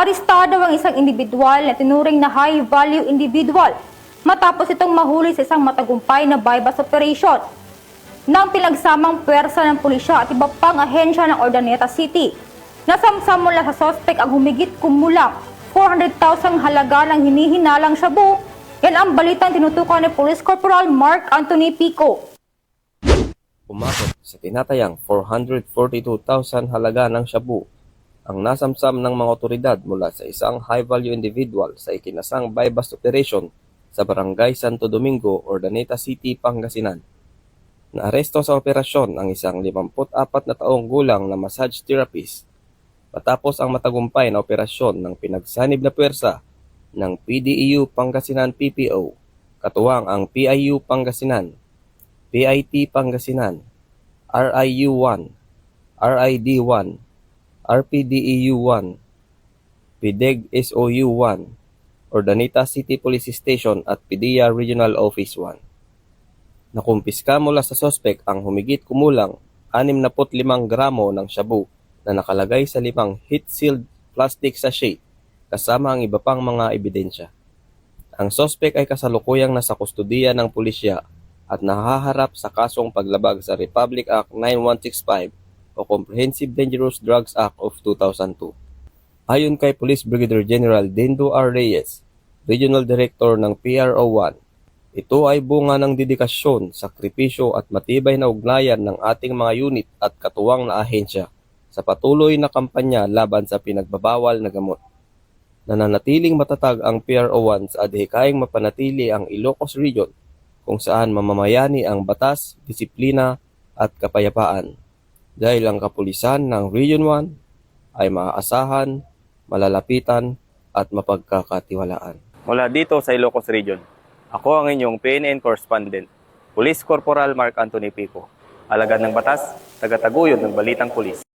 Naarestado ang isang individual na tinuring na high-value individual matapos itong mahuli sa isang matagumpay na bypass operation ng pinagsamang pwersa ng pulisya at iba pang ahensya ng Urdaneta City. Nasamsam mula sa sospek ang humigit kumulang 400,000 halaga ng hinihinalang shabu. Yan ang balitang tinutukan ni Police Corporal Mark Anthony Pico. Umabot sa tinatayang 442,000 halaga ng shabu ang nasamsam ng mga otoridad mula sa isang high-value individual sa ikinasang bypass operation sa Barangay Santo Domingo, Urdaneta City, Pangasinan. Naaresto sa operasyon ang isang 54 na taong gulang na massage therapist matapos ang matagumpay na operasyon ng pinagsanib na puwersa ng PDEU Pangasinan PPO, katuwang ang PIU Pangasinan, PIT Pangasinan, RIU-1, RID-1, RPDEU-1, PDEG SOU-1, Urdaneta City Police Station at PDEA Regional Office 1. Nakumpiska mula sa sospek ang humigit kumulang 65 gramo ng shabu na nakalagay sa 5 heat-sealed plastic sachet kasama ang iba pang mga ebidensya. Ang sospek ay kasalukuyang nasa kustudiya ng pulisya at nahaharap sa kasong paglabag sa Republic Act 9165 o Comprehensive Dangerous Drugs Act of 2002. Ayon kay Police Brigadier General Dindo R. Reyes, Regional Director ng PRO1, ito ay bunga ng dedikasyon, sakripisyo at matibay na ugnayan ng ating mga unit at katuwang na ahensya sa patuloy na kampanya laban sa pinagbabawal na gamot. Nananatiling matatag ang PRO1 sa adhikaing mapanatili ang Ilocos Region kung saan mamamayani ang batas, disiplina at kapayapaan. Dahil ang kapulisan ng Region 1 ay maaasahan, malalapitan at mapagkakatiwalaan. Mula dito sa Ilocos Region, ako ang inyong PNN correspondent, Police Corporal Mark Anthony Pico, alagad ng batas, tagataguyod ng Balitang Pulis.